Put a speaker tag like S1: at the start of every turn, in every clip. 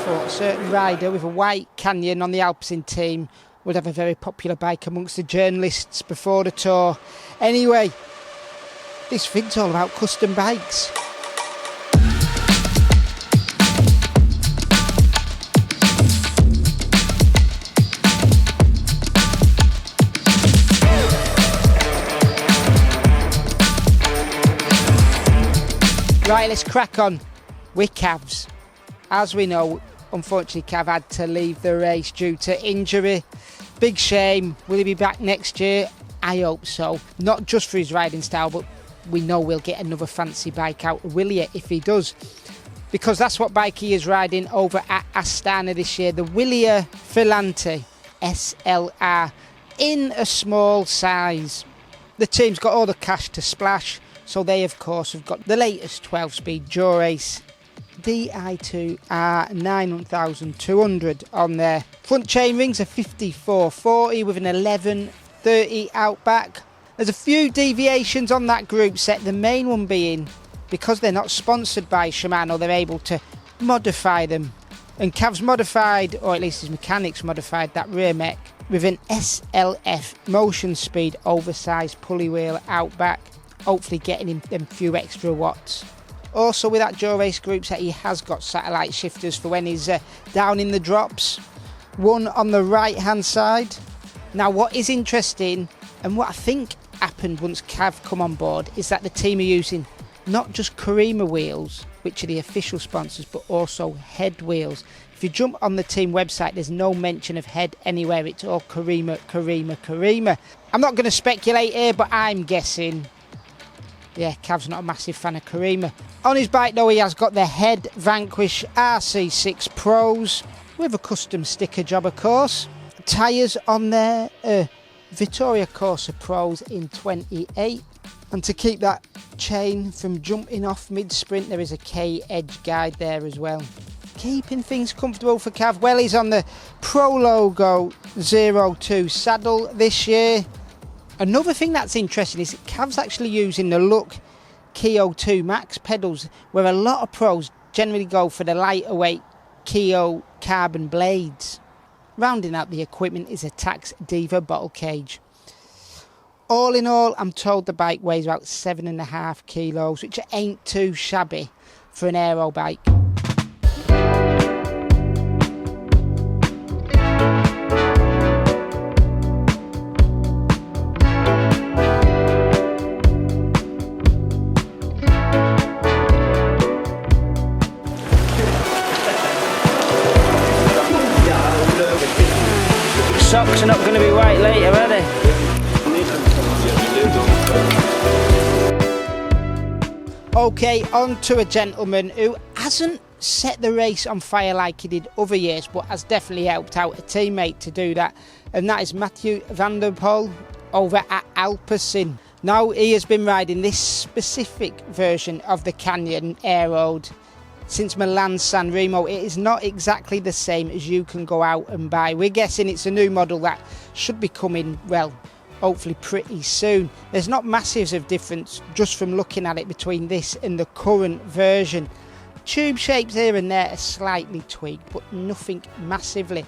S1: thought a certain rider with a white Canyon on the Alpecin team would have a very popular bike amongst the journalists before the Tour. Anyway, this thing's all about custom bikes. Right, let's crack on with Cavs. As we know, unfortunately Cav had to leave the race due to injury. Big shame. Will he be back next year? I hope so. Not just for his riding style, but we know we'll get another fancy bike out of Willier if he does. Because that's what bike he is riding over at Astana this year. The Willier Filante SLR in a small size. The team's got all the cash to splash. So they, of course, have got the latest 12-speed dura-ace Di2 R9200 on there. Front chain rings are 5440 with an 1130 out back. There's a few deviations on that group set, the main one being because they're not sponsored by Shimano, they're able to modify them. And Cav's modified, or at least his mechanics modified, that rear mech with an SLF motion speed oversized pulley wheel out back. Hopefully getting him them few extra watts. Also with that dura-ace group set, he has got satellite shifters for when he's down in the drops. One on the right hand side. Now what is interesting, and what I think happened once Cav come on board, is that the team are using not just Karima wheels, which are the official sponsors, but also head wheels. If you jump on the team website, there's no mention of head anywhere. It's all Karima. I'm not going to speculate here, but I'm guessing. Yeah, Cav's not a massive fan of Karima. On his bike though, he has got the Head Vanquish RC6 Pros with a custom sticker job, of course. Tyres on there, Vittoria Corsa Pros in 28. And to keep that chain from jumping off mid-sprint, there is a K-Edge guide there as well. Keeping things comfortable for Cav. Well, he's on the Pro Logo 02 saddle this year. Another thing that's interesting is that Cav's actually using the Look Keo 2 Max pedals, where a lot of pros generally go for the lighter weight Keo carbon blades. Rounding out the equipment is a Tax Diva bottle cage. All in all, I'm told the bike weighs about 7.5 kilos, which ain't too shabby for an aero bike. Socks are not going to be white later, are they? Okay, on to a gentleman who hasn't set the race on fire like he did other years, but has definitely helped out a teammate to do that, and that is Mathieu van der Poel over at Alpecin. Now, he has been riding this specific version of the Canyon Aeroad since Milan San Remo. It is not exactly the same as you can go out and buy. We're guessing it's a new model that should be coming, well, hopefully pretty soon. There's not masses of difference just from looking at it between this and the current version. Tube shapes here and there are slightly tweaked, but nothing massively.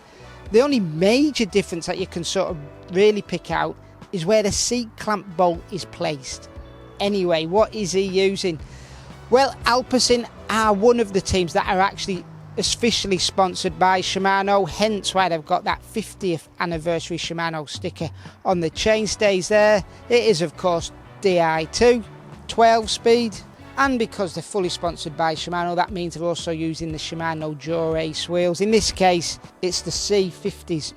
S1: The only major difference that you can sort of really pick out is where the seat clamp bolt is placed. Anyway, what is he using? Well, Alpecin are one of the teams that are actually officially sponsored by Shimano, hence why they've got that 50th anniversary Shimano sticker on the chainstays there. It is, of course, Di2, 12 speed, and because they're fully sponsored by Shimano, that means they're also using the Shimano dura-ace wheels. In this case, it's the C50s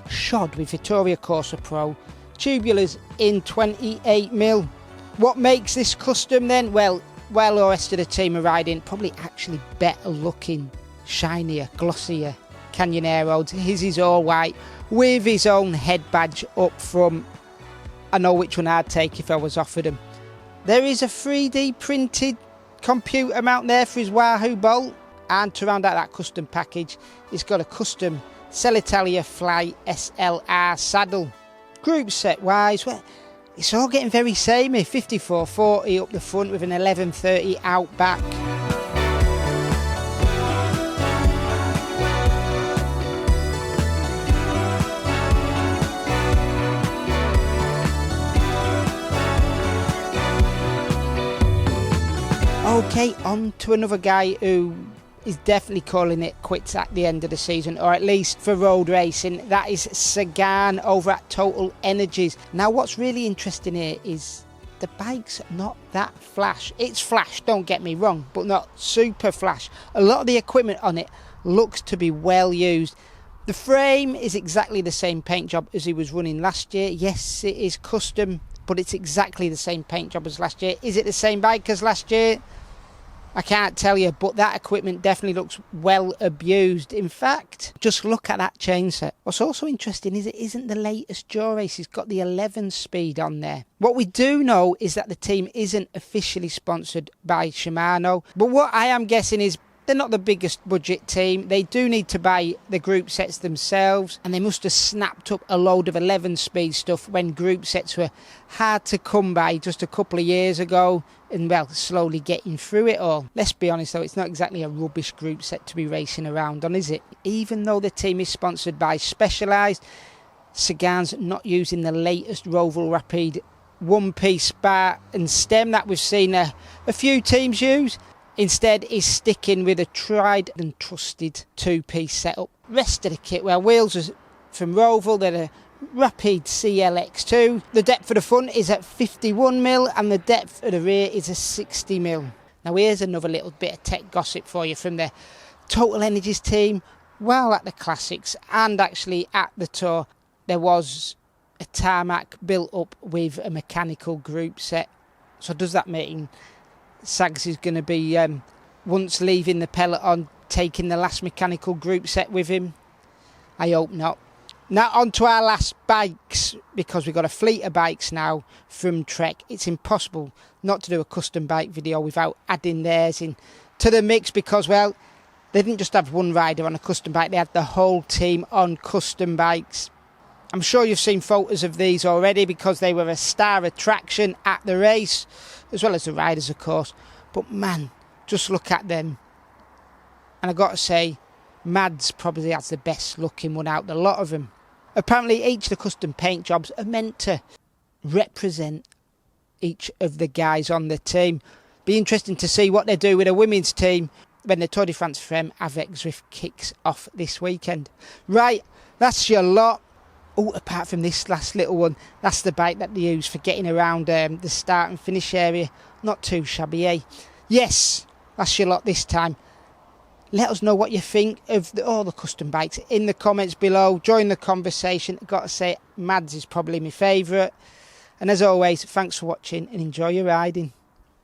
S1: shod with Vittoria Corsa Pro tubulars in 28mm. What makes this custom then? Well, while the rest of the team are riding probably actually better looking, shinier, glossier Canyon Aeroads, his is all white with his own head badge up front. I know which one I'd take if I was offered them. There is a 3D printed computer mount there for his Wahoo bolt, and to round out that custom package, he's got a custom Celitalia Fly SLR saddle. Group set wise, well, it's all getting very samey. 5440 up the front with an 1130 out back. Okay, on to another guy who is definitely calling it quits at the end of the season, or at least for road racing. That is Sagan over at Total Energies. Now what's really interesting here is the bike's not that flash. It's flash, don't get me wrong, but not super flash. A lot of the equipment on it looks to be well used. The frame is exactly the same paint job as he was running last year. Yes, it is custom, but it's exactly the same paint job as last year. Is it the same bike as last year? I can't tell you, but that equipment definitely looks well abused. In fact, just look at that chain set. What's also interesting is it isn't the latest dura-ace. It's got the 11 speed on there. What we do know is that the team isn't officially sponsored by Shimano, but what I am guessing is they're not the biggest budget team. They do need to buy the group sets themselves, and they must have snapped up a load of 11 speed stuff when group sets were hard to come by just a couple of years ago, and well, slowly getting through it all. Let's be honest though, it's not exactly a rubbish group set to be racing around on, is it? Even though the team is sponsored by Specialized, Sagan's not using the latest Roval Rapide one-piece bar and stem that we've seen a few teams use. Instead, he's sticking with a tried and trusted two-piece setup. Rest of the kit, well, wheels are from Roval, they're a Rapide CLX2. The depth of the front is at 51mm and the depth of the rear is a 60mm. Now here's another little bit of tech gossip for you from the Total Energies team. While at the Classics and actually at the Tour, there was a tarmac built up with a mechanical group set. So does that mean Sags is going to be, once leaving the peloton, taking the last mechanical group set with him? I hope not. Now on to our last bikes, because we've got a fleet of bikes now from Trek. It's impossible not to do a custom bike video without adding theirs in to the mix, because, well, they didn't just have one rider on a custom bike, they had the whole team on custom bikes. I'm sure you've seen photos of these already, because they were a star attraction at the race, as well as the riders, of course. But man, just look at them. And I've got to say, Mads probably has the best looking one out of the lot of them. Apparently each of the custom paint jobs are meant to represent each of the guys on the team. Be interesting to see what they do with a women's team when the Tour de France Femme avec Zwift kicks off this weekend. Right, that's your lot. Oh, apart from this last little one, that's the bike that they use for getting around the start and finish area. Not too shabby, eh? Yes, that's your lot this time. Let us know what you think of all the custom bikes in the comments below. Join the conversation. I've got to say, Mads is probably my favourite. And as always, thanks for watching and enjoy your riding.